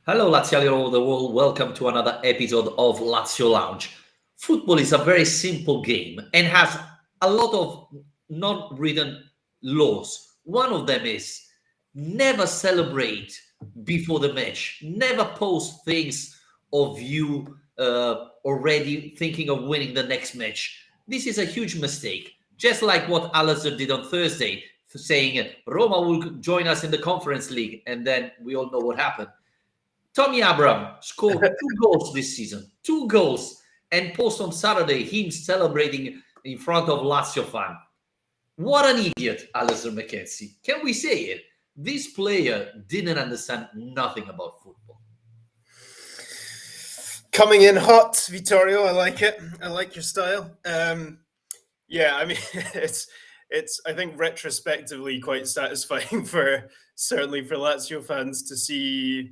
Hello, Laziali all over the world. Welcome to another episode of Lazio Lounge. Football is a very simple game and has a lot of non written laws. One of them is never celebrate before the match, never post things of you already thinking of winning the next match. This is a huge mistake, just like what Alastair did on Thursday, saying Roma will join us in the Conference League, and then we all know what happened. Tommy Abraham scored two goals this season, two goals, and post on Saturday him celebrating in front of Lazio fan. What an idiot, Alistair McKenzie. Can we say it? This player didn't understand nothing about football. Coming in hot, Vittorio. I like it. I like your style. Yeah, I mean, it's I think retrospectively quite satisfying certainly for Lazio fans to see,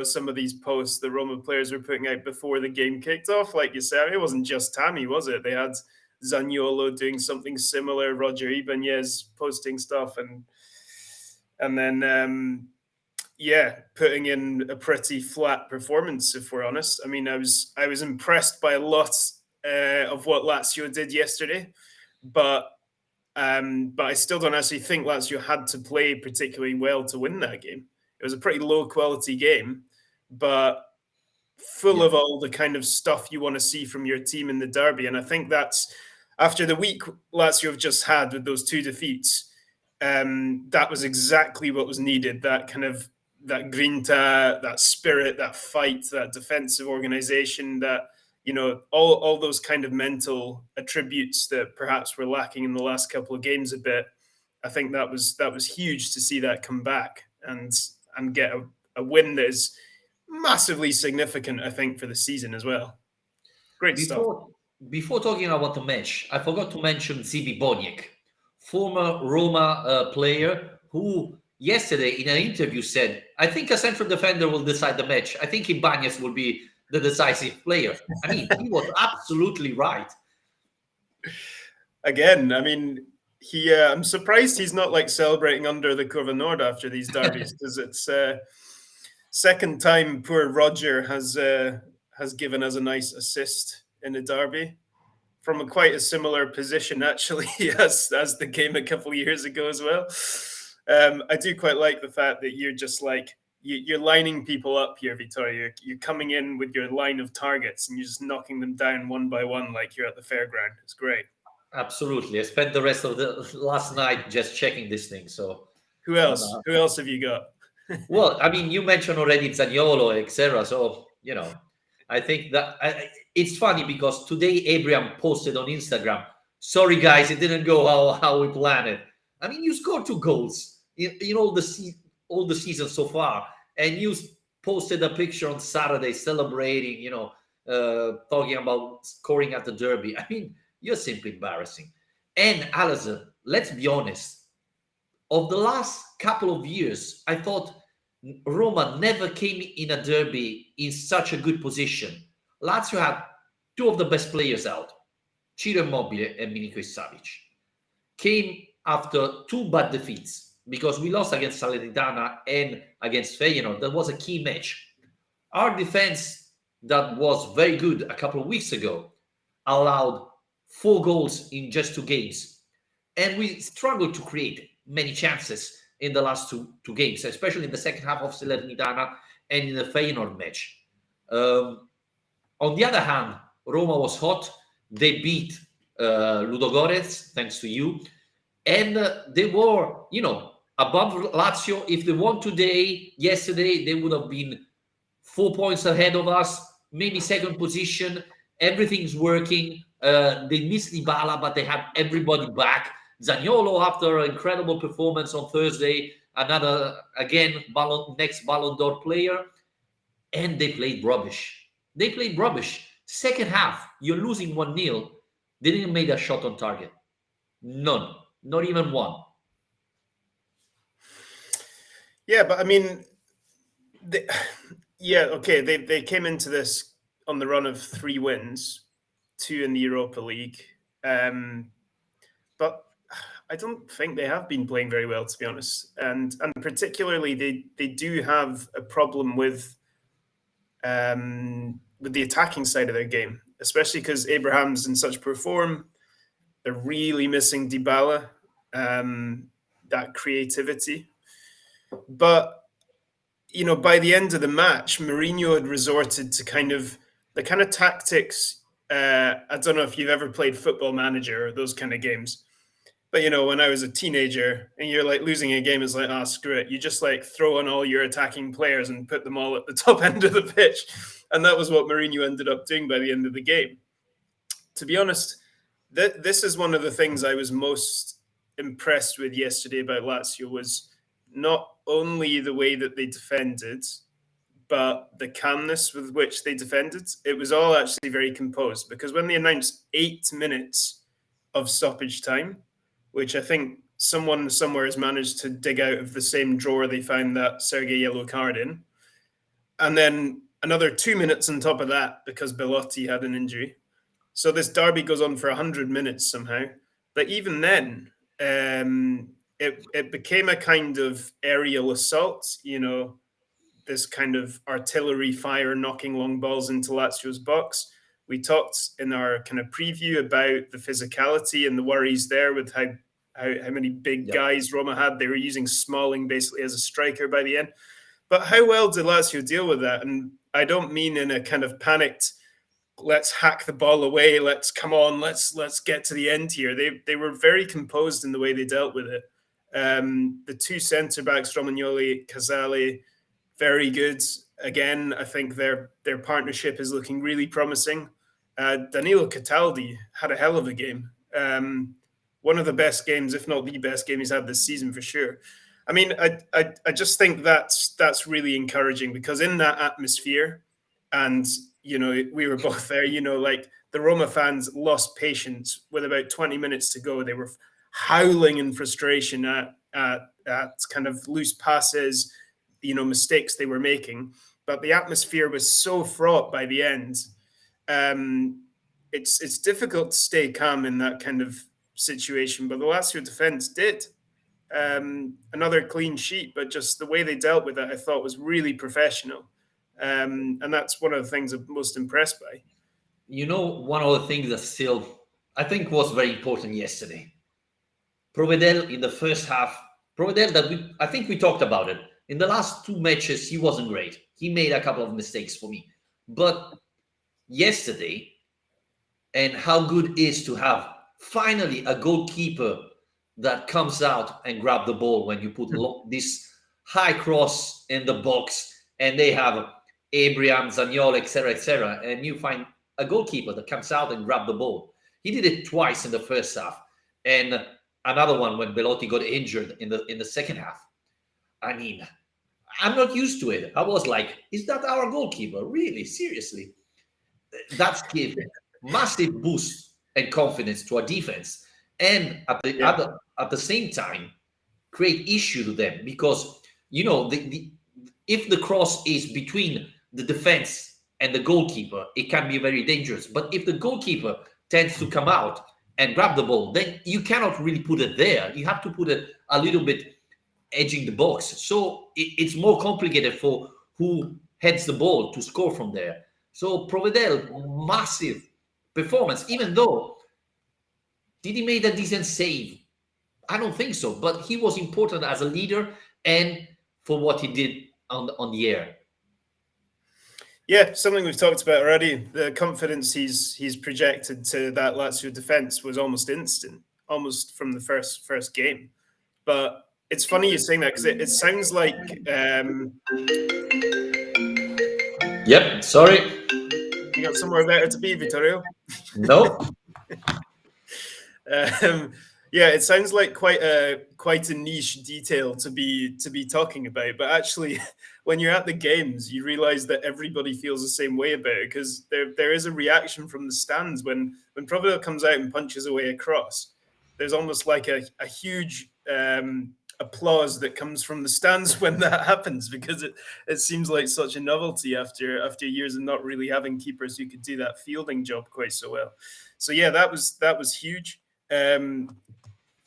some of these posts the Roma players were putting out before the game kicked off. Like you said, it wasn't just Tammy, was it? They had Zaniolo doing something similar, Roger Ibanez posting stuff, and then putting in a pretty flat performance, if we're honest. I mean, I was impressed by a lot of what Lazio did yesterday, but I still don't actually think Lazio had to play particularly well to win that game. It was a pretty low quality game, but full of all the kind of stuff you want to see from your team in the derby. And I think that's after the week Lazio have just had with those two defeats. That was exactly what was needed. That kind of that grinta, that spirit, that fight, that defensive organization, that all those kind of mental attributes that perhaps were lacking in the last couple of games a bit. I think that was huge to see that come back and get a win that is massively significant, I think, for the season as well. Great stuff. Before talking about the match, I forgot to mention Zibi Boniek, former Roma player who yesterday in an interview said, I think a central defender will decide the match. I think Ibanez will be the decisive player. I mean, he was absolutely right. Again, I mean, I'm surprised he's not like celebrating under the Curva Nord after these derbies, because it's second time poor Roger has given us a nice assist in a derby from quite a similar position actually as the game a couple of years ago as well. I do quite like the fact that you're just like you're lining people up here, Vittorio. You're coming in with your line of targets and you're just knocking them down one by one like you're at the fairground. It's great. Absolutely. I spent the rest of the last night just checking this thing. So who else? Who else have you got? Well, I mean, you mentioned already Zaniolo, etc. So I think that it's funny because today Abraham posted on Instagram, sorry guys, it didn't go how we planned it. I mean, you scored two goals in all the season so far, and you posted a picture on Saturday celebrating, talking about scoring at the derby. I mean, you're simply embarrassing. And Alistair, let's be honest, of the last couple of years, I thought Roma never came in a derby in such a good position. Lazio had two of the best players out, Ciro Immobile and Milinkovic Savic. Came after two bad defeats because we lost against Salernitana and against Feyenoord. That was a key match. Our defense, that was very good a couple of weeks ago, allowed 4 goals in just 2 games. And we struggled to create many chances in the last two games, especially in the second half of Salernitana and in the Feyenoord match. On the other hand, Roma was hot. They beat Ludogorets, thanks to you. And they were, above Lazio. If they won yesterday, they would have been 4 points ahead of us, maybe second position. Everything's working. They missed Dybala, but they have everybody back. Zaniolo, after an incredible performance on Thursday, another, again, next Ballon d'Or player. And they played rubbish. Second half, you're losing 1-0. They didn't make a shot on target. None. Not even one. Yeah, but I mean, they came into this on the run of 3 wins, 2 in the Europa League. But I don't think they have been playing very well, to be honest, and particularly they do have a problem with the attacking side of their game, especially because Abraham's in such poor form. They're really missing Dybala, that creativity. But by the end of the match, Mourinho had resorted to the kind of tactics. I don't know if you've ever played Football Manager or those kind of games, but when I was a teenager and you're like losing a game, it's like, screw it. You just like throw on all your attacking players and put them all at the top end of the pitch. And that was what Mourinho ended up doing by the end of the game. To be honest, this is one of the things I was most impressed with yesterday about Lazio was not only the way that they defended, but the calmness with which they defended. It was all actually very composed, because when they announced 8 minutes of stoppage time, which I think someone somewhere has managed to dig out of the same drawer they found that Sergei yellow card in, and then another 2 minutes on top of that because Belotti had an injury. So this derby goes on for 100 minutes somehow. But even then, it became a kind of aerial assault, this kind of artillery fire knocking long balls into Lazio's box. We talked in our kind of preview about the physicality and the worries there with how many big guys Roma had. They were using Smalling basically as a striker by the end. But how well did Lazio deal with that? And I don't mean in a kind of panicked, let's hack the ball away, let's get to the end here. They were very composed in the way they dealt with it. The two centre backs, Romagnoli, Casale, very good. Again, I think their partnership is looking really promising. Danilo Cataldi had a hell of a game. One of the best games, if not the best game he's had this season for sure. I mean, I just think that's really encouraging, because in that atmosphere, and we were both there, like the Roma fans lost patience with about 20 minutes to go. They were howling in frustration at kind of loose passes, mistakes they were making. But the atmosphere was so fraught by the end. It's difficult to stay calm in that kind of situation, but the Lazio defense did. Another clean sheet, but just the way they dealt with it, I thought was really professional. And that's one of the things I'm most impressed by. One of the things that still, I think, was very important yesterday. Provedel in the first half, Provedel, I think we talked about it. In the last 2 matches, he wasn't great. He made a couple of mistakes for me. But yesterday, and how good it is to have finally a goalkeeper that comes out and grab the ball when you put this high cross in the box, and they have Abraham, Zaniolo, etc., and you find a goalkeeper that comes out and grab the ball. He did it twice in the first half, and another one when Belotti got injured in the second half. I mean, I'm not used to it. I was like, is that our goalkeeper? Really? Seriously? That's give massive boost and confidence to our defense, and at the same time create issue to them, because if the cross is between the defense and the goalkeeper, it can be very dangerous. But if the goalkeeper tends to come out and grab the ball, then you cannot really put it there. You have to put it a little bit edging the box. So it's more complicated for who heads the ball to score from there. So Provedel, massive performance, even though, did he make a decent save? I don't think so, but he was important as a leader and for what he did on the air. Yeah, something we've talked about already. The confidence he's projected to that Lazio defense was almost instant, almost from the first game. But it's funny you're saying that, because it sounds like. Yep, sorry. You got somewhere better to be, Vittorio? No. Yeah, it sounds like quite a niche detail to be talking about, but actually, when you're at the games, you realize that everybody feels the same way about it, because there is a reaction from the stands when Provedel comes out and punches away a cross. There's almost like a huge applause that comes from the stands when that happens, because it seems like such a novelty after years of not really having keepers who could do that fielding job quite so well. So yeah, that was huge.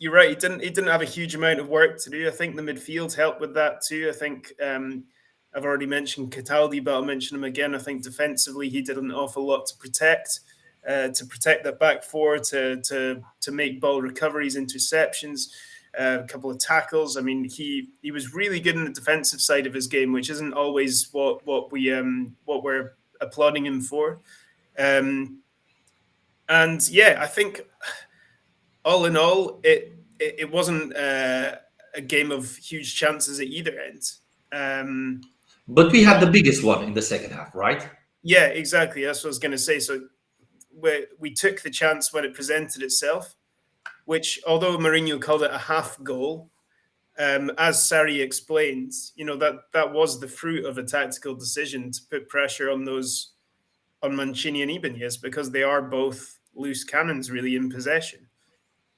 you're right. He didn't have a huge amount of work to do. I think the midfield helped with that too. I think I've already mentioned Cataldi, but I'll mention him again. I think defensively he did an awful lot to protect that back four, to make ball recoveries, interceptions, a couple of tackles. I mean, he was really good in the defensive side of his game, which isn't always what we're applauding him for. And yeah, I think all in all, it wasn't a game of huge chances at either end. But we had the biggest one in the second half, right? Yeah, exactly. That's what I was going to say. So we took the chance when it presented itself, which, although Mourinho called it a half goal, as Sarri explains, that was the fruit of a tactical decision to put pressure on Mancini and Ibanez, because they are both loose cannons really in possession,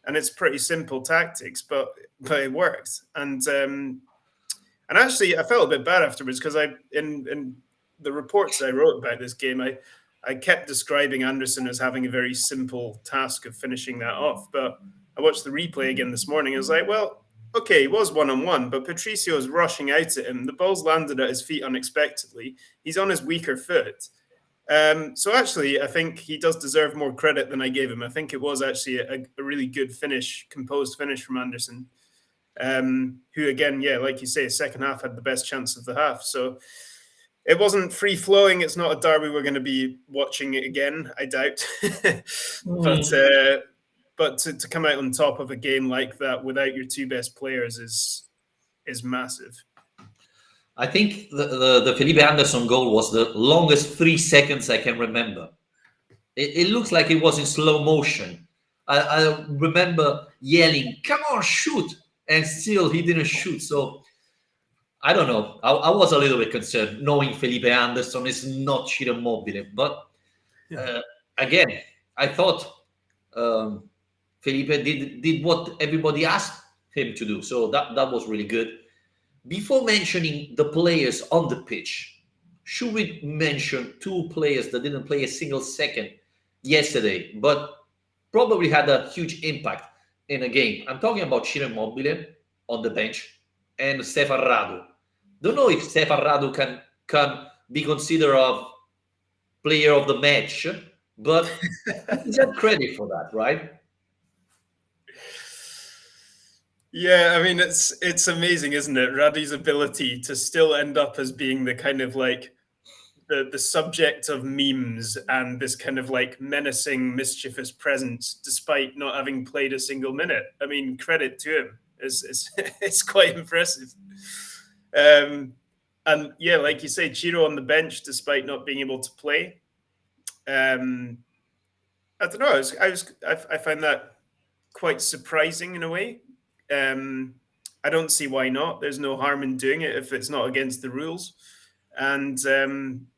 and it's pretty simple tactics, but it worked. And actually, I felt a bit bad afterwards, because in the reports I wrote about this game, I kept describing Anderson as having a very simple task of finishing that off. But I watched the replay again this morning. I was like, well, okay, he was 1-on-1, but Patricio is rushing out at him. The ball's landed at his feet unexpectedly. He's on his weaker foot. So actually, I think he does deserve more credit than I gave him. I think it was actually a really good finish, composed finish from Anderson, who, again, yeah, like you say, second half had the best chance of the half. So it wasn't free flowing. It's not a derby we're going to be watching it again, I doubt. But to come out on top of a game like that without your two best players is massive. I think the Felipe Anderson goal was the longest 3 seconds I can remember. It looks like it was in slow motion. I remember yelling, "Come on, shoot!" And still he didn't shoot. So I don't know. I was a little bit concerned, knowing Felipe Anderson is not Ciro Immobile. But again, I thought Felipe did what everybody asked him to do. So that was really good. Before mentioning the players on the pitch, should we mention two players that didn't play a single second yesterday, but probably had a huge impact in a game? I'm talking about Ciro Immobile on the bench and Stefan Radu. Don't know if Stefan Radu can be considered a player of the match, but he's got credit for that, right? Yeah, I mean, it's amazing, isn't it? Radu's ability to still end up as being the kind of like the subject of memes and this kind of like menacing, mischievous presence, despite not having played a single minute. I mean, credit to him. It's quite impressive. And yeah, like you say, Ciro on the bench despite not being able to play. I don't know. I find that quite surprising in a way. I don't see why not. There's no harm in doing it if it's not against the rules. And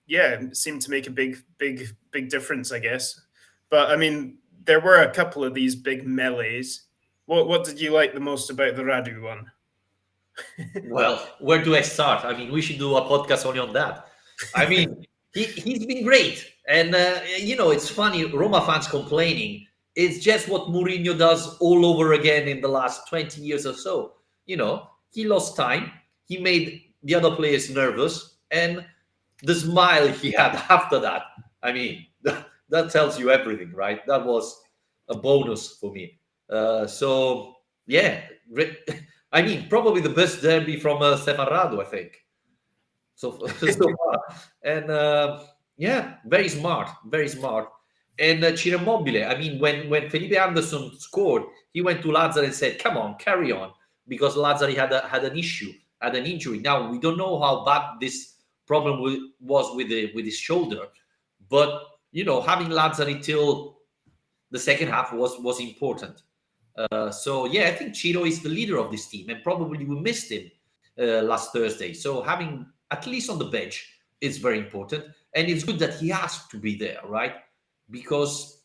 yeah, it seemed to make a big difference, I guess. But I mean, there were a couple of these big melees. What did you like the most about the Radu one? Well, where do I start? I mean, we should do a podcast only on that. I mean, he's been great. And, it's funny, Roma fans complaining. It's just what Mourinho does all over again in the last 20 years or so. He lost time. He made the other players nervous. And the smile he had after that, I mean, that tells you everything, right? That was a bonus for me. So, yeah. I mean, probably the best derby from Stefan Radu, I think. So far. And yeah, very smart, very smart. And Ciro Immobile, I mean, when Felipe Anderson scored, he went to Lazaro and said, "Come on, carry on," because Lazaro had an issue, had an injury. Now we don't know how bad this problem was with his shoulder, but having Lazaro till the second half was important. So yeah, I think Ciro is the leader of this team, and probably we missed him last Thursday. So having at least on the bench is very important, and it's good that he asked to be there, right? Because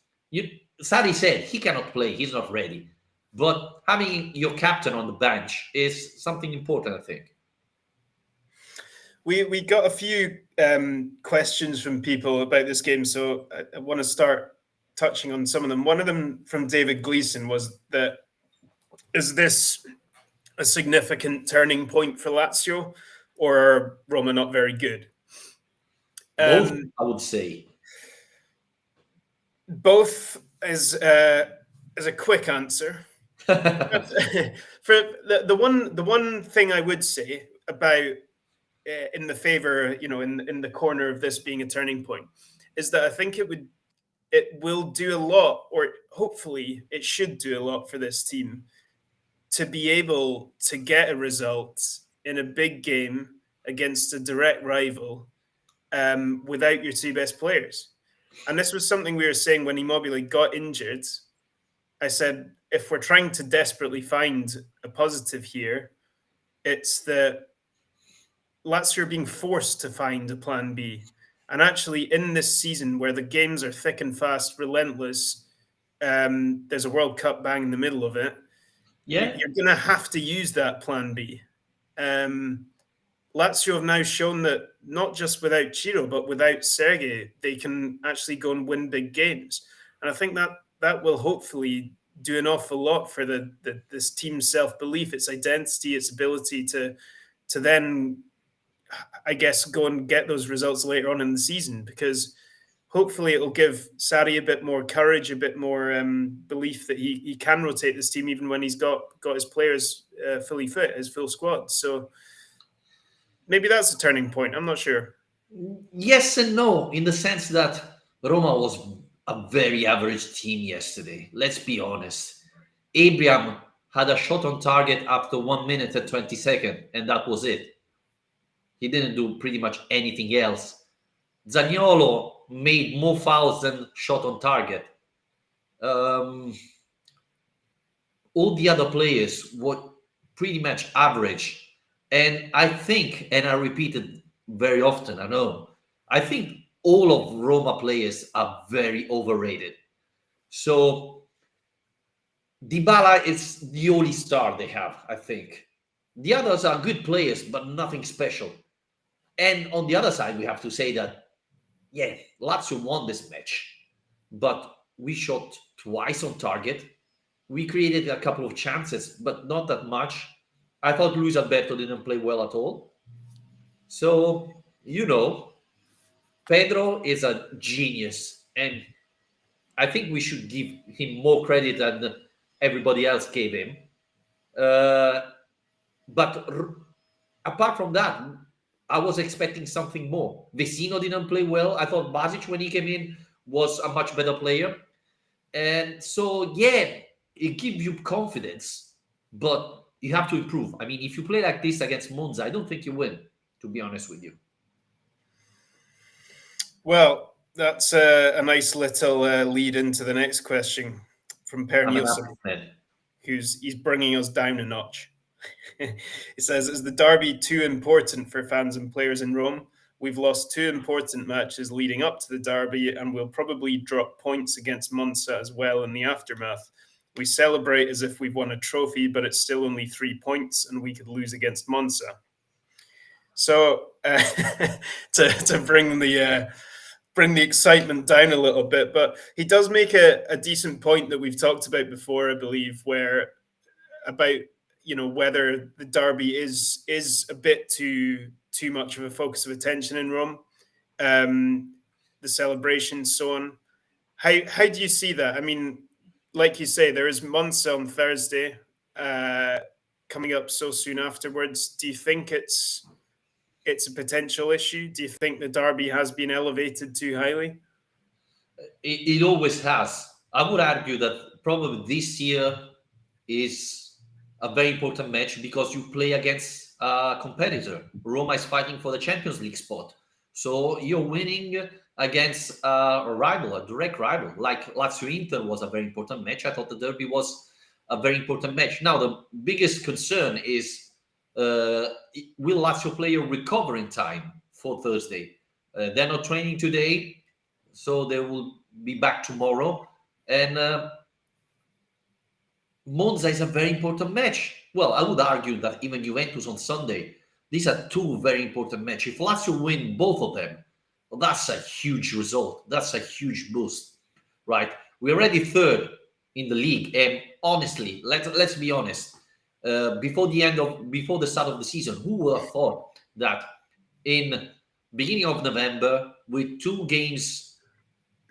Sarri said he cannot play, he's not ready. But having your captain on the bench is something important, I think. We got a few questions from people about this game, so I want to start touching on some of them. One of them from David Gleason was that Is this a significant turning point for Lazio, or are Roma not very good? Both, Um, I would say. both is a quick answer. For the one thing I would say about in the favor, in the corner of this being a turning point, is that I think it will do a lot, or hopefully it should do a lot for this team to be able to get a result in a big game against a direct rival without your two best players. And this was something we were saying when Immobile got injured. I said, if we're trying to desperately find a positive here, it's that Lazio are being forced to find a plan B. And actually, in this season where the games are thick and fast, relentless, there's a World Cup bang in the middle of it. Yeah. You're going to have to use that plan B. Lazio have now shown that not just without Ciro, but without Sergei, they can actually go and win big games. And I think that will hopefully do an awful lot for this team's self-belief, its identity, its ability to then, I guess, go and get those results later on in the season, because hopefully it'll give Sarri a bit more courage, a bit more belief that he can rotate this team even when he's got his players fully fit, his full squad. So maybe that's a turning point. I'm not sure. Yes and no, in the sense that Roma was a very average team yesterday. Let's be honest. Abraham had a shot on target after 1 minute and 20 seconds, and that was it. He didn't do pretty much anything else. Zaniolo made more fouls than shot on target. All the other players were pretty much average. And I think, and I repeat it very often, I know, I think all of Roma players are very overrated. So Dybala is the only star they have, I think. The others are good players, but nothing special. And on the other side, we have to say that, yeah, Lazio won this match, but we shot twice on target. We created a couple of chances, but not that much. I thought Luis Alberto didn't play well at all. So, Pedro is a genius, and I think we should give him more credit than everybody else gave him. But apart from that, I was expecting something more. Vecino didn't play well. I thought Basic, when he came in, was a much better player. And so, yeah, it gives you confidence, but you have to improve. I mean, if you play like this against Monza, I don't think you win, to be honest with you. Well, that's a nice little lead into the next question from Per I'm an Nielsen, Athens fan. he's bringing us down a notch. He says, is the derby too important for fans and players in Rome? We've lost two important matches leading up to the derby, and we'll probably drop points against Monza as well in the aftermath. We celebrate as if we've won a trophy, but it's still only 3 points, and we could lose against Monza. So to bring the excitement down a little bit, but he does make a decent point that we've talked about before, I believe, where about whether the derby is a bit too much of a focus of attention in Rome, the celebrations, so on. How do you see that? I mean, like you say, there is Monza on Thursday coming up so soon afterwards. Do you think it's a potential issue? Do you think the derby has been elevated too highly? It always has. I would argue that probably this year is a very important match because you play against a competitor. Roma is fighting for the Champions League spot. So you're winning against a rival, a direct rival. Like Lazio Inter was a very important match. I thought the derby was a very important match. Now, the biggest concern is will Lazio player recover in time for Thursday? They're not training today, so they will be back tomorrow. And Monza is a very important match. Well, I would argue that even Juventus on Sunday, these are two very important matches. If Lazio win both of them, well, that's a huge result. That's a huge boost, right? We're already third. in the league. And honestly, let's be honest. Before the start of the season, who would have thought that in beginning of November, with 2 games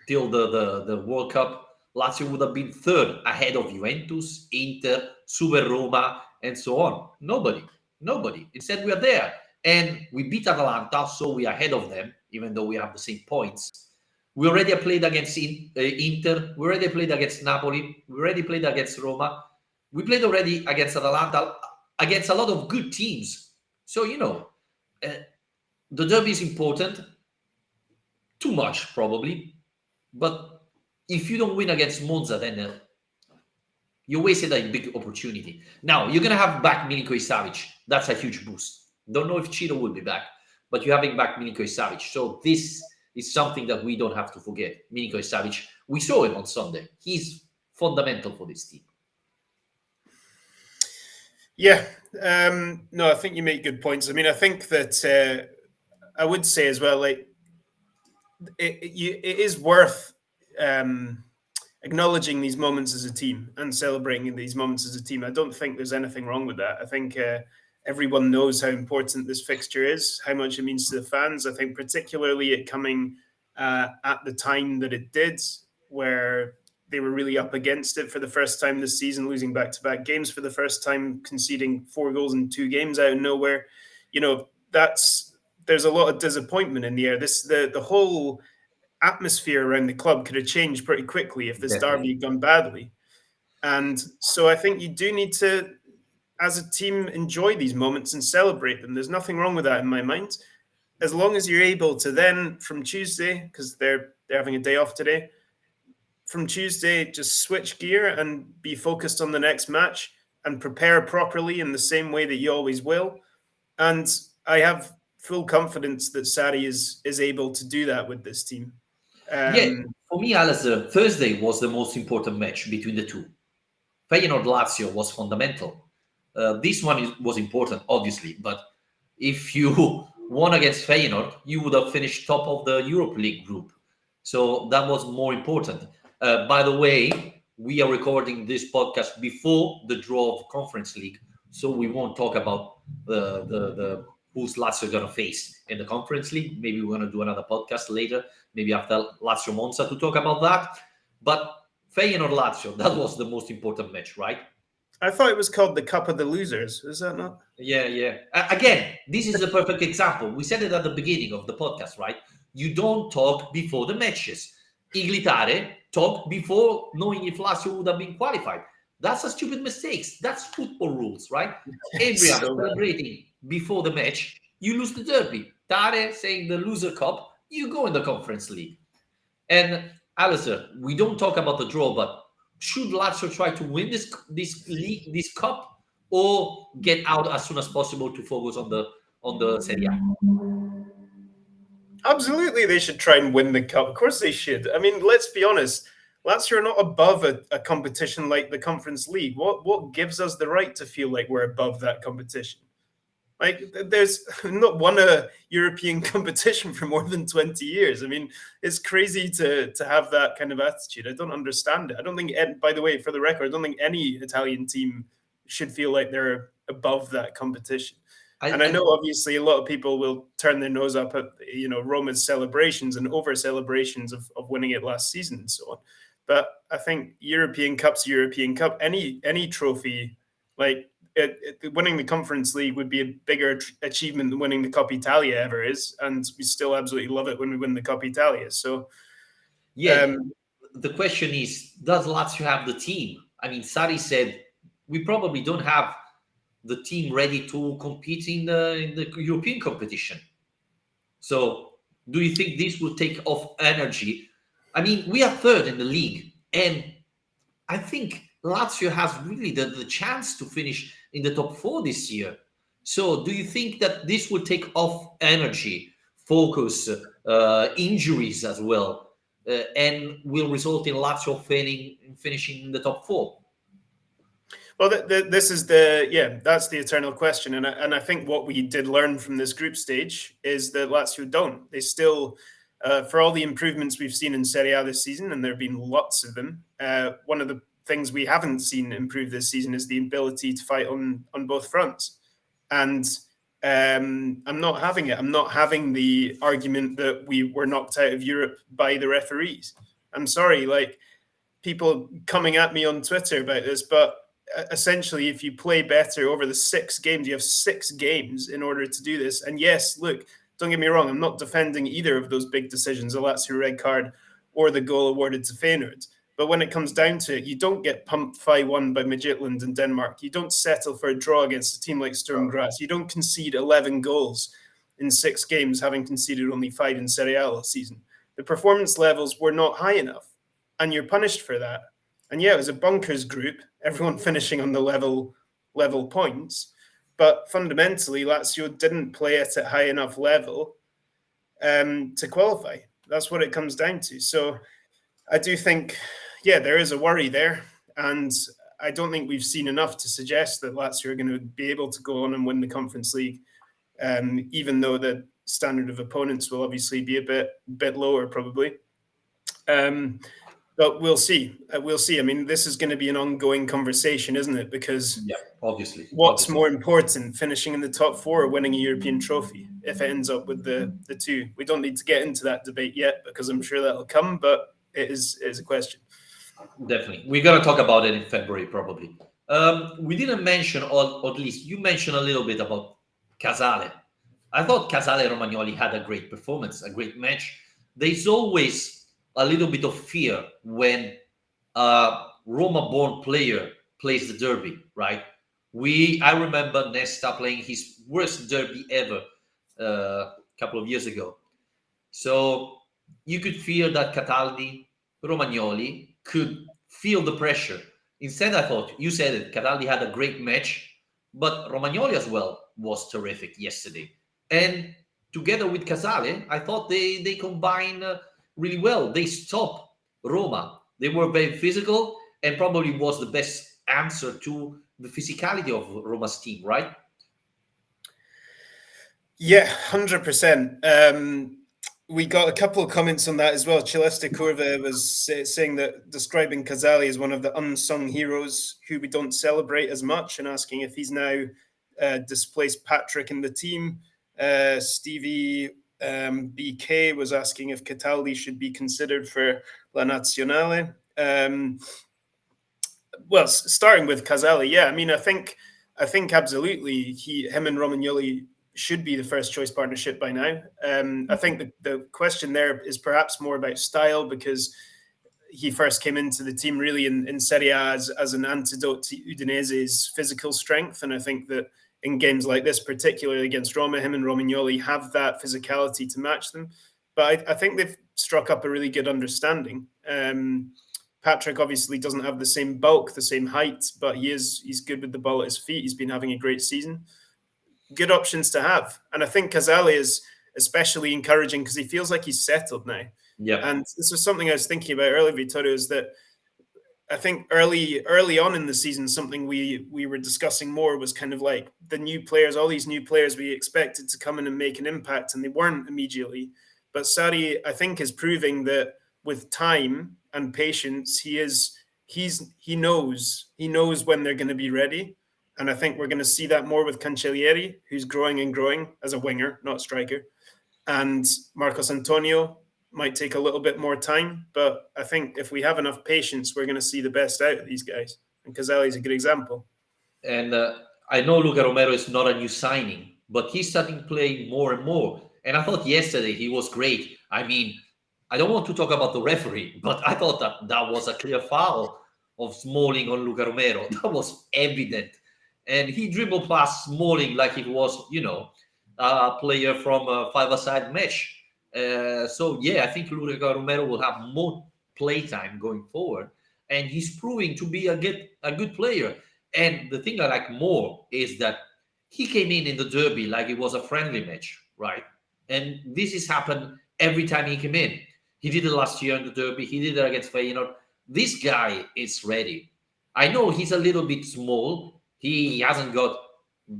till the World Cup, Lazio would have been third ahead of Juventus, Inter, Super Roma, and so on. Nobody. Instead, we are there. And we beat Atalanta, so we are ahead of them, even though we have the same points. We already played against Inter. We already played against Napoli. We already played against Roma. We played already against Atalanta, against a lot of good teams. So, the derby is important. Too much, probably. But if you don't win against Monza, then you wasted a big opportunity. Now, you're going to have back Milinkovic Savic. That's a huge boost. Don't know if Ciro will be back, but you're having back Milinkovic Savic. So this is something that we don't have to forget. Milinkovic Savic, we saw him on Sunday. He's fundamental for this team. Yeah. No, I think you make good points. I mean, I think that I would say as well, like, it is worth acknowledging these moments as a team and celebrating these moments as a team. I don't think there's anything wrong with that. I think everyone knows how important this fixture is, how much it means to the fans. I think particularly it coming at the time that it did, where they were really up against it for the first time this season, losing back-to-back games for the first time, conceding 4 goals in 2 games out of nowhere. There's a lot of disappointment in the air. The whole atmosphere around the club could have changed pretty quickly if this derby had gone badly. And so I think you do need to, as a team, enjoy these moments and celebrate them. There's nothing wrong with that in my mind. As long as you're able to then, from Tuesday, because they're having a day off today, from Tuesday, just switch gear and be focused on the next match and prepare properly in the same way that you always will. And I have full confidence that Sarri is able to do that with this team. For me, Alistair, Thursday was the most important match between the two. Feyenoord-Lazio was fundamental. This one was important, obviously, but if you won against Feyenoord, you would have finished top of the Europa League group. So that was more important. By the way, we are recording this podcast before the draw of Conference League, so we won't talk about the who's Lazio going to face in the Conference League. Maybe we're going to do another podcast later, maybe after Lazio Monza, to talk about that. But Feyenoord-Lazio, that was the most important match, right? I thought it was called the Cup of the Losers. Is that not? Yeah. Again, this is a perfect example. We said it at the beginning of the podcast, right? You don't talk before the matches. Iglitare talked before knowing if Lazio would have been qualified. That's a stupid mistake. That's football rules, right? Abraham celebrating before the match, you lose the derby. Tare saying the loser cup, you go in the Conference League. And Alistair, we don't talk about the draw, but should Lazio try to win this league, this cup, or get out as soon as possible to focus on the Serie A? Absolutely, they should try and win the cup. Of course they should. I mean, let's be honest. Lazio are not above a competition like the Conference League. What gives us the right to feel like we're above that competition? Like, there's not won a European competition for more than 20 years. I mean, it's crazy to have that kind of attitude. I don't understand it. I don't think, by the way, for the record, I don't think any Italian team should feel like they're above that competition. I know, obviously, a lot of people will turn their nose up at Roma's celebrations and over celebrations of winning it last season and so on. But I think European Cup's European Cup. Any trophy, like winning the Conference League, would be a bigger achievement than winning the Coppa Italia ever is, and we still absolutely love it when we win the Coppa Italia. So, the question is, does Lazio have the team? I mean, Sarri said we probably don't have the team ready to compete in the European competition. So, do you think this will take off energy? I mean, we are third in the league, and I think Lazio has really the chance to finish in the top 4 this year. So do you think that this will take off energy, focus, injuries as well, and will result in Lazio finishing in the top 4? Well, this is that's the eternal question. And I think what we did learn from this group stage is that Lazio don't. They still... for all the improvements we've seen in Serie A this season, and there have been lots of them, one of the things we haven't seen improve this season is the ability to fight on both fronts. And I'm not having it. I'm not having the argument that we were knocked out of Europe by the referees. I'm sorry, like people coming at me on Twitter about this, but essentially, if you play better over the 6 games, you have 6 games in order to do this. And yes, look, don't get me wrong, I'm not defending either of those big decisions, the Lazio red card or the goal awarded to Feyenoord. But when it comes down to it, you don't get pumped 5-1 by Midtjylland in Denmark. You don't settle for a draw against a team like Sturm Graz. You don't concede 11 goals in 6 games, having conceded only 5 in Serie A last season. The performance levels were not high enough, and you're punished for that. And yeah, it was a bonkers group, everyone finishing on the level points. But fundamentally, Lazio didn't play it at high enough level to qualify. That's what it comes down to. So I do think, yeah, there is a worry there. And I don't think we've seen enough to suggest that Lazio are going to be able to go on and win the Conference League, even though the standard of opponents will obviously be a bit lower probably. But we'll see. We'll see. I mean, this is going to be an ongoing conversation, isn't it? Because obviously, what's more important, finishing in the top 4 or winning a European trophy? If it ends up with the 2, we don't need to get into that debate yet because I'm sure that'll come. But it is a question. Definitely, we're gonna talk about it in February probably. We didn't mention, or at least you mentioned a little bit about Casale. I thought Casale and Romagnoli had a great performance, a great match. There's always a little bit of fear when a Roma-born player plays the derby, right? I remember Nesta playing his worst derby ever a couple of years ago. So you could fear that Cataldi, Romagnoli could feel the pressure. Instead, I thought, you said it, Cataldi had a great match, but Romagnoli as well was terrific yesterday. And together with Casale, I thought they combine really well. They stopped Roma. They were very physical and probably was the best answer to the physicality of Roma's team, right? Yeah, 100%. We got a couple of comments on that as well. Celeste Curva was saying that describing Casale as one of the unsung heroes who we don't celebrate as much and asking if he's now displaced Patrick in the team. Stevie BK was asking if Cataldi should be considered for La Nazionale. Well, starting with Casale, yeah, I mean, I think absolutely him and Romagnoli should be the first choice partnership by now. I think the question there is perhaps more about style because he first came into the team really in Serie A as an antidote to Udinese's physical strength. And I think that in games like this, particularly against Roma, him and Romagnoli have that physicality to match them. But I think they've struck up a really good understanding. Patrick obviously doesn't have the same bulk, the same height, but he's good with the ball at his feet. He's been having a great season. Good options to have. And I think Casale is especially encouraging because he feels like he's settled now. Yeah. And this was something I was thinking about earlier, Vittorio, is that I think early on in the season, something we were discussing more was kind of like the new players, all these new players we expected to come in and make an impact, and they weren't immediately. But Sarri, I think, is proving that with time and patience, he knows when they're going to be ready. And I think we're going to see that more with Cancellieri, who's growing and growing as a winger, not a striker. And Marcos Antonio might take a little bit more time, but I think if we have enough patience, we're going to see the best out of these guys. And Casale is a good example. And I know Luca Romero is not a new signing, but he's starting playing more and more. And I thought yesterday he was great. I mean, I don't want to talk about the referee, but I thought that was a clear foul of Smalling on Luca Romero. That was evident. And he dribbled past Smalling like it was, a player from a five-a-side match. So, yeah, I think Luca Romero will have more playtime going forward. And he's proving to be a good player. And the thing I like more is that he came in the derby like it was a friendly match, right? And this has happened every time he came in. He did it last year in the derby. He did it against Feyenoord. This guy is ready. I know he's a little bit small. He hasn't got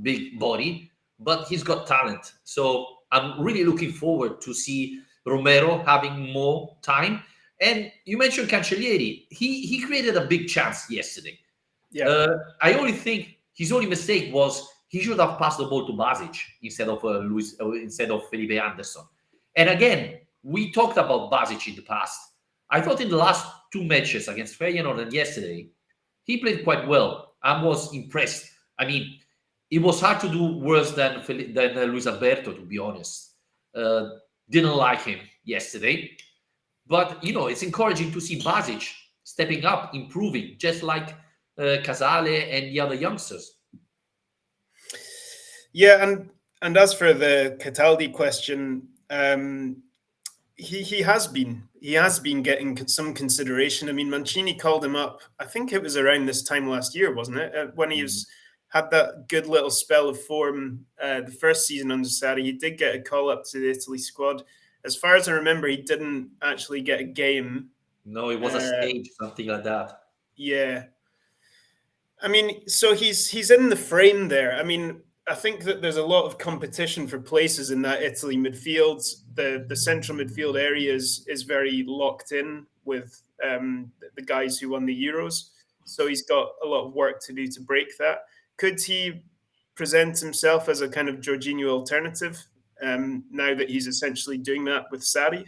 big body, but he's got talent. So I'm really looking forward to see Romero having more time. And you mentioned Cancellieri. He created a big chance yesterday. Yeah. I only think his only mistake was he should have passed the ball to Basic instead of Felipe Anderson. And again, we talked about Basic in the past. I thought in the last two matches against Feyenoord and yesterday, he played quite well. I was impressed. I mean, it was hard to do worse than Luis Alberto, to be honest. Uh, didn't like him yesterday. But it's encouraging to see Basic stepping up, improving, just like Casale and the other youngsters. Yeah, and as for the Cataldi question, he has been getting some consideration. I mean, Mancini called him up. I think it was around this time last year, wasn't it? When he was had that good little spell of form the first season under Sarri. He did get a call up to the Italy squad. As far as I remember, he didn't actually get a game. No, it was a stage, something like that. Yeah. I mean, so he's in the frame there. I mean, I think that there's a lot of competition for places in that Italy midfield. The central midfield area is very locked in with the guys who won the Euros. So he's got a lot of work to do to break that. Could he present himself as a kind of Jorginho alternative now that he's essentially doing that with Sarri?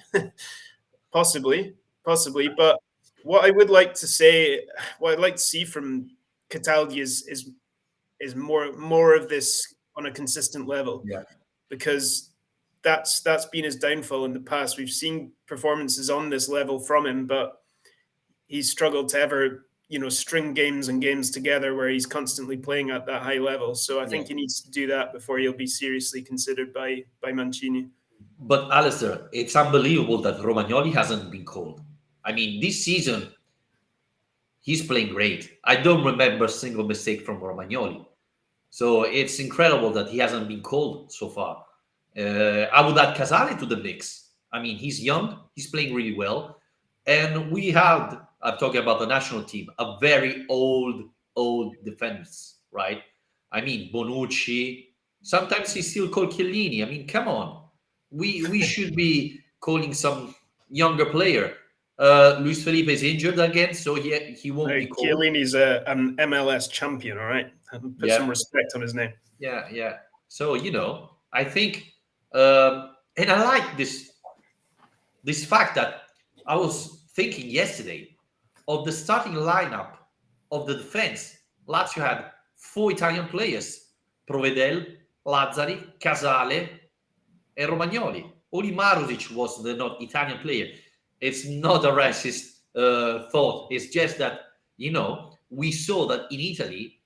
Possibly. But what I would like to say, what I'd like to see from Cataldi is more of this on a consistent level, Yeah. because that's been his downfall in the past. We've seen performances on this level from him, but he's struggled to ever string games and games together where he's constantly playing at that high level. So I think he needs to do that before he'll be seriously considered by Mancini. But Alistair, it's unbelievable that Romagnoli hasn't been called. I mean, this season he's playing great. I don't remember a single mistake from Romagnoli. So it's incredible that he hasn't been called so far. I would add Casale to the mix. I mean, he's young, he's playing really well. And we had, I'm talking about the national team, a very old defense, right? I mean, Bonucci, sometimes he's still called Chiellini. I mean, come on. We should be calling some younger player. Luis Felipe is injured again, so he won't be called. Chiellini's an MLS champion, all right? Put some respect on his name. Yeah. So I think, and I like this fact that I was thinking yesterday of the starting lineup of the defense. Lazio had 4 Italian players: Provedel, Lazzari, Casale, and Romagnoli. Only Marusic was the not Italian player. It's not a racist thought. It's just that, we saw that in Italy,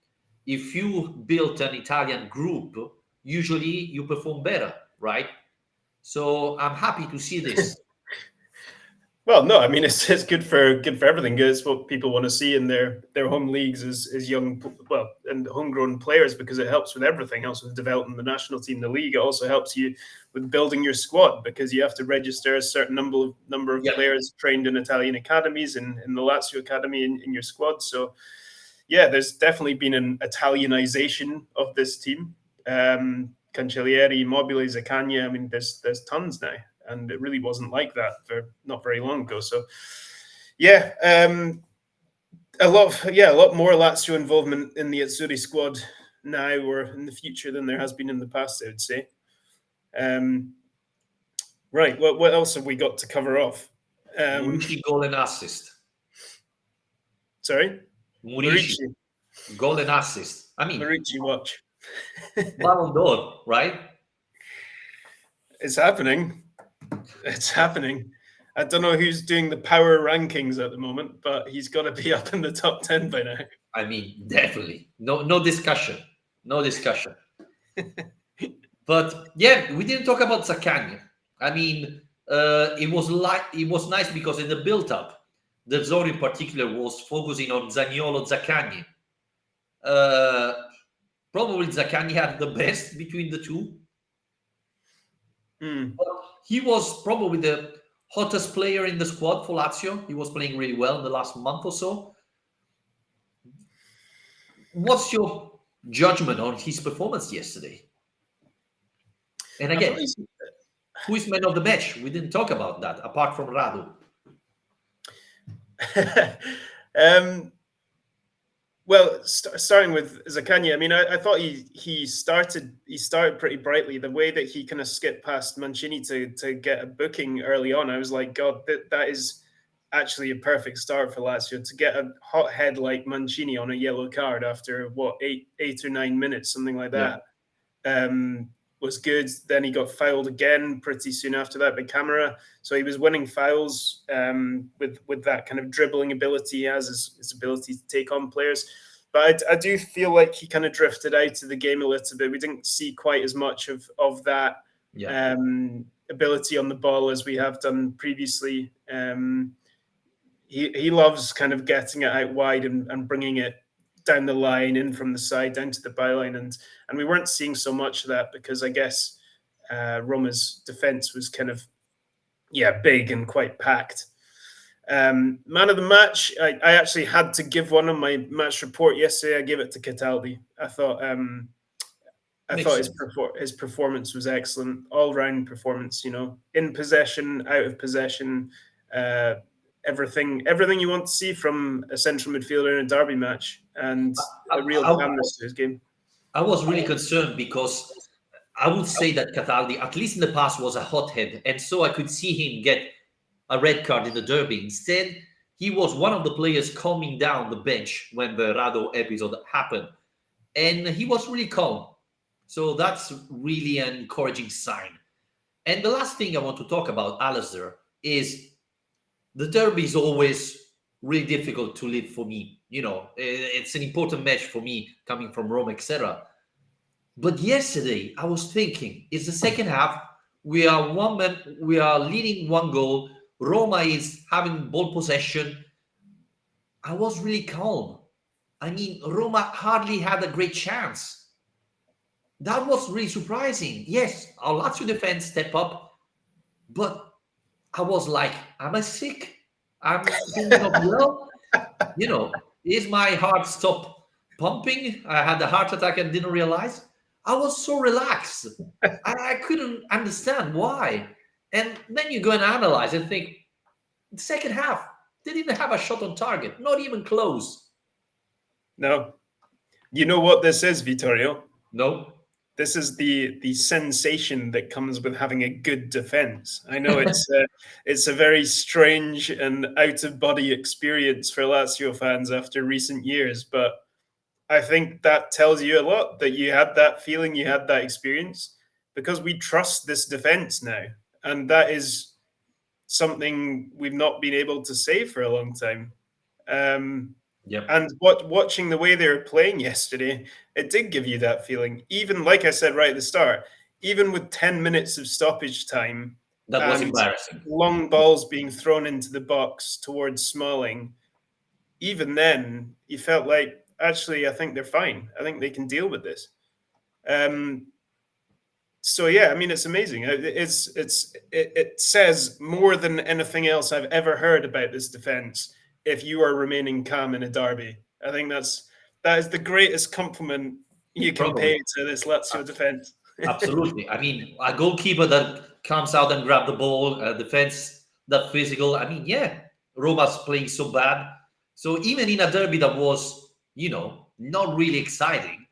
if you built an Italian group, usually you perform better, right? So I'm happy to see this. Well, no, I mean it's good for everything. It's what people want to see in their home leagues is young, and homegrown players, because it helps with everything. It helps with developing the national team, the league. It also helps you with building your squad, because you have to register a certain number of players trained in Italian academies and in the Lazio academy in your squad. So yeah, there's definitely been an Italianization of this team. Cancellieri, Immobile, Zaccagna. I mean, there's tons now. And it really wasn't like that for not very long ago. So, yeah, a lot more Lazio involvement in the Azzurri squad now or in the future than there has been in the past, I would say. Right, what else have we got to cover off? Murici goal and assist. Sorry? Murici goal and assist. I mean, Murici watch. Ballon d'Or, right? It's happening. It's happening. I don't know who's doing the power rankings at the moment, but he's got to be up in the top 10 by now. I mean, definitely. No discussion. No discussion. But yeah, we didn't talk about Zaccagna. I mean, it was nice because in the build-up, the zone in particular was focusing on Zaniolo Zaccagni. Probably Zaccagni had the best between the two. But he was probably the hottest player in the squad for Lazio. He was playing really well in the last month or so. What's your judgment on his performance yesterday? And again, who is man of the match? We didn't talk about that, apart from Radu. um, well, starting with Zakanya, I mean, I thought he started pretty brightly. The way that he kind of skipped past Mancini to get a booking early on, I was like, God, that is actually a perfect start for Lazio to get a hothead like Mancini on a yellow card after what 8 or 9 minutes, something like Yeah. that. Was good. Then he got fouled again pretty soon after that by Camera. So he was winning fouls with that kind of dribbling ability he has, his ability to take on players. But I do feel like he kind of drifted out of the game a little bit. We didn't see quite as much of that Yeah. ability on the ball as we have done previously. He loves kind of getting it out wide and bringing it down the line, in from the side, down to the byline, and we weren't seeing so much of that because I guess Roma's defense was kind of big and quite packed. Man of the match, I actually had to give one on my match report yesterday. I gave it to Cataldi. I thought his performance was excellent, all round performance. You know, in possession, out of possession, everything you want to see from a central midfielder in a derby match, and a real calmness to his game. I was really concerned because I would say that Cataldi, at least in the past, was a hothead, and so I could see him get a red card in the derby. Instead, he was one of the players calming down the bench when the Rado episode happened, and he was really calm. So that's really an encouraging sign. And the last thing I want to talk about, Alistair, is the derby is always really difficult to live for me. You know, it's an important match for me coming from Rome, etc. But yesterday, I was thinking, it's the second half. We are leading 1 goal. Roma is having ball possession. I was really calm. I mean, Roma hardly had a great chance. That was really surprising. Yes, our Lazio defense step up, but I was like, am I sick? I'm doing not well. You know, is my heart stop pumping? I had a heart attack and didn't realize. I was so relaxed. I couldn't understand why. And then you go and analyze and think, the second half, they didn't have a shot on target, not even close. No. You know what this is, Vittorio? No. This is the sensation that comes with having a good defense. I know it's a very strange and out of body experience for Lazio fans after recent years, but I think that tells you a lot that you had that feeling, you had that experience, because we trust this defense now, and that is something we've not been able to say for a long time. Yep. And watching the way they were playing yesterday, it did give you that feeling. Even like I said right at the start, even with 10 minutes of stoppage time, That was embarrassing. long balls being thrown into the box towards Smalling, even then, you felt like, actually, I think they're fine. I think they can deal with this. So yeah, I mean, it's amazing. It says more than anything else I've ever heard about this defense. If you are remaining calm in a derby, I think that is the greatest compliment you can pay to this Lazio defense. Absolutely. I mean, a goalkeeper that comes out and grab the ball, defense that physical. I mean, yeah, Roma's playing so bad. So even in a derby that was, not really exciting,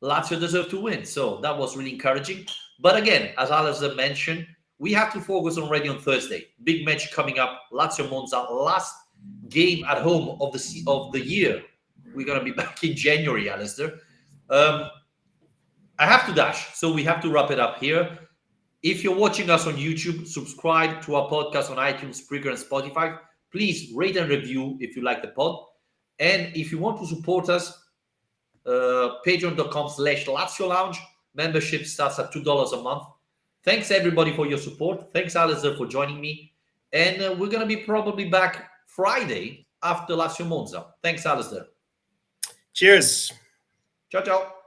Lazio deserved to win. So that was really encouraging. But again, as Alistair mentioned, we have to focus already on Thursday. Big match coming up. Lazio Monza, last game at home of the year. We're gonna be back in January, Alistair. I have to dash, so we have to wrap it up here. If you're watching us on YouTube, subscribe to our podcast on iTunes, Spreaker, and Spotify. Please rate and review if you like the pod. And if you want to support us, patreon.com/Lazio Lounge. Membership starts at $2 a month. Thanks everybody for your support. Thanks Alistair for joining me. And we're going to be probably back Friday after Lazio Monza. Thanks Alistair. Cheers. Ciao, ciao.